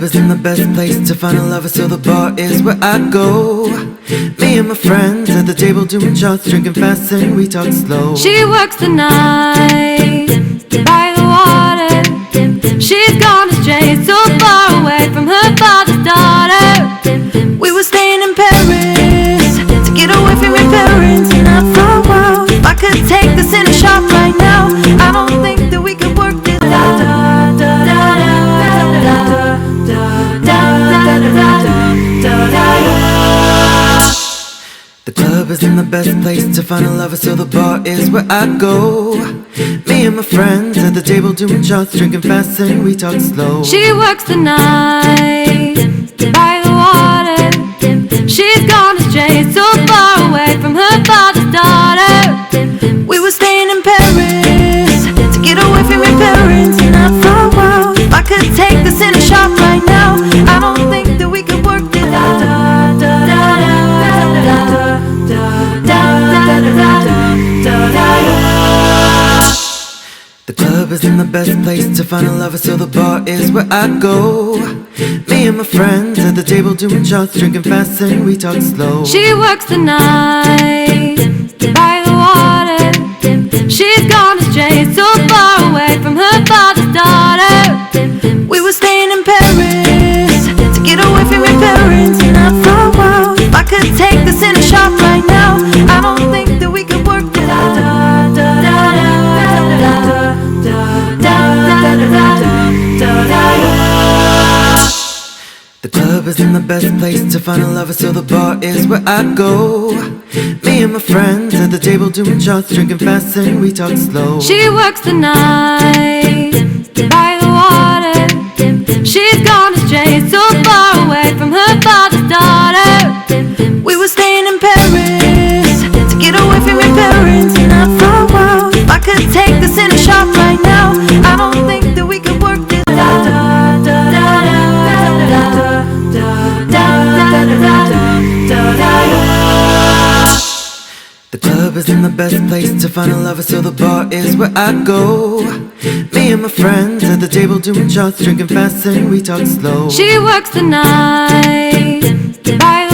isn't the best place to find a lover, so the bar is where I go. Me and my friends at the table doing shots, drinking fast and we talk slow. She works the night by the water. She's gone astray, so far away from her father's daughter. We were staying in Paris to get away from your parents, not for a while. If I could take this in a shot right now, I don't think that we could work this out. The club isn't the best place to find a lover, so the bar is where I go. Me and my friends at the table doing shots, drinking fast and we talk slow. She works the night by the water. She's gone astray, so far away from her father's daughter. We were staying in Paris to get away from your parents, not for a while. If I could take this in a shot right now, I don't think that we could work this out. The club isn't the best place to find a lover, so the bar is where I go. Me and my friends at the table doing shots, drinking fast and we talk slow. She works the night by the water. She's gone astray, so far away from her father's daughter. We were staying in Paris to get away from your parents, not for a while. If I could take this in a shot right now, I don't think that we could work this out. The club isn't the best place to find a lover, so the bar is where I go. Me and my friends at the table doing shots, drinking fast and we talk slow. She works the night by the water. She's gone astray, so far away from her father's daughter. We were staying in Paris to get away from your parents, not for a while. If I could take this in a shot right now, I don't think that we could work this out. The club isn't the best place to find a lover, so the bar is where I go. Me and my friends at the table doing shots, drinking fast and we talk slow. She works the night by